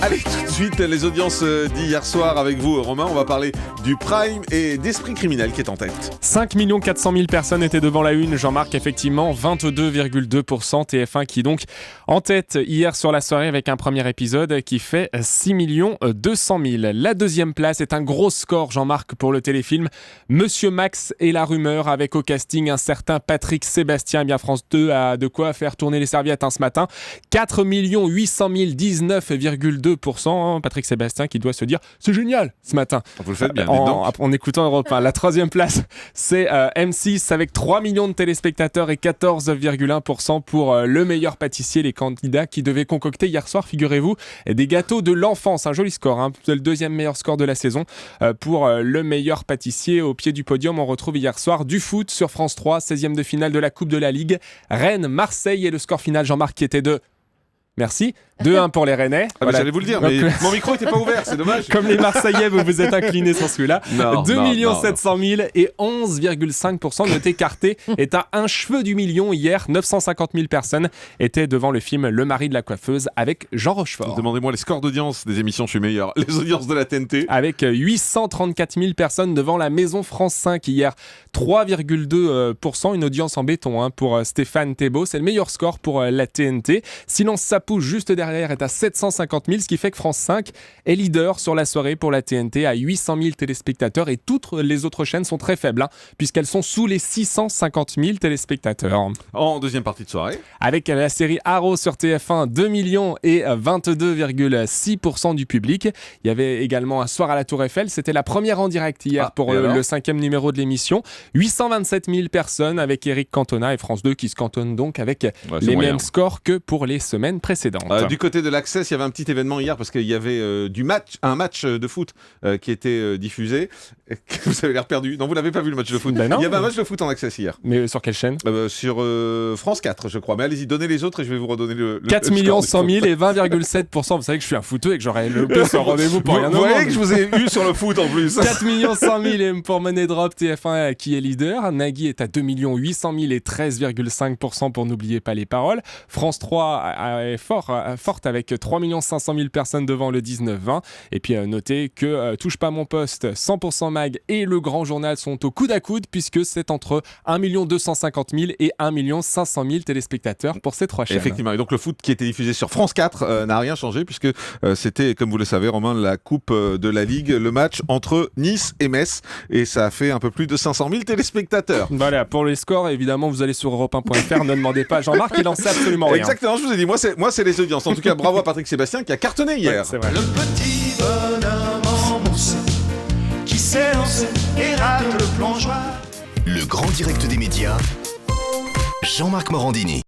Allez, tout de suite, les audiences d'hier soir avec vous, Romain. On va parler du Prime et d'Esprit criminel qui est en tête. 5 400 000 personnes étaient devant la une. Jean-Marc, effectivement, 22,2%. TF1 qui donc en tête hier sur la soirée avec un premier épisode qui fait 6 200 000. La deuxième place est un gros score, Jean-Marc, pour le téléfilm Monsieur Max et la rumeur, avec au casting un certain Patrick Sébastien. Eh bien, France 2 a de quoi faire tourner les serviettes ce matin. 4 800 000, 19,2%. Patrick Sébastien qui doit se dire c'est génial ce matin. Vous le faites bien, en écoutant Europe 1. La troisième place, c'est M6 avec 3 millions de téléspectateurs et 14,1% pour le meilleur pâtissier. Les candidats qui devaient concocter hier soir, figurez-vous, des gâteaux de l'enfance. Un joli score, c'est le deuxième meilleur score de la saison pour le meilleur pâtissier. Au pied du podium, on retrouve hier soir du foot sur France 3, 16e de finale de la Coupe de la Ligue. Rennes-Marseille et le score final, Jean-Marc, qui était de... Merci. 2-1 pour les Rennais. Voilà. J'allais vous le dire, mais mon micro n'était pas ouvert, c'est dommage. Comme les Marseillais, vous vous êtes inclinés sur celui-là. 2 700 000 et 11,5% noté écarté est à un cheveu du million. Hier, 950 000 personnes étaient devant le film Le mari de la coiffeuse avec Jean Rochefort. Demandez-moi les scores d'audience des émissions, je suis meilleur. Les audiences de la TNT. Avec 834 000 personnes devant la Maison France 5 hier. 3,2%, une audience en béton pour Stéphane Thébault. C'est le meilleur score pour la TNT. Silence ça pousse juste derrière est à 750 000, ce qui fait que France 5 est leader sur la soirée pour la TNT à 800 000 téléspectateurs, et toutes les autres chaînes sont très faibles puisqu'elles sont sous les 650 000 téléspectateurs. En deuxième partie de soirée, avec la série Arrow sur TF1, 2 millions et 22,6% du public. Il y avait également Un soir à la Tour Eiffel, c'était la première en direct hier pour le 5e numéro de l'émission. 827 000 personnes avec Eric Cantona, et France 2 qui se cantonne donc avec les mêmes scores que pour les semaines précédentes. Du côté de l'Access, il y avait un petit événement hier parce qu'il y avait un match de foot qui était diffusé. Vous avez l'air perdu. Non, vous n'avez pas vu le match de foot. Ben non. Il y avait un match de foot en Access hier. Mais sur quelle chaîne? Sur France 4, je crois. Mais allez-y, donnez les autres et je vais vous redonner le 4 100 000 et 20,7%. Vous savez que je suis un footeux et que j'aurais loupé ce rendez-vous pour rien au monde. Vous voyez que je vous ai eu sur le foot en plus. 4 100 000 et pour Money Drop, TF1 qui est leader. Nagui est à 2 800 000 et 13,5% pour N'oubliez pas les paroles. France 3 est forte avec 3 500 000 personnes devant le 19-20. Et puis notez que Touche pas mon poste, 100% Mag et Le Grand Journal sont au coude à coude, puisque c'est entre 1 250 000 et 1 500 000 téléspectateurs pour ces trois chaînes. Effectivement, et donc le foot qui était diffusé sur France 4 n'a rien changé, puisque c'était, comme vous le savez Romain, la coupe de la Ligue, le match entre Nice et Metz, et ça a fait un peu plus de 500 000 téléspectateurs. Voilà, pour les scores, évidemment, vous allez sur europe1.fr, ne demandez pas à Jean-Marc, il en sait absolument rien. Exactement, je vous ai dit, moi c'est les audiences. En tout cas, bravo à Patrick Sébastien qui a cartonné hier. Ouais, c'est vrai. Le petit bonhomme en mousse qui s'est lancé et rate le plongeoir. Le grand direct des médias, Jean-Marc Morandini.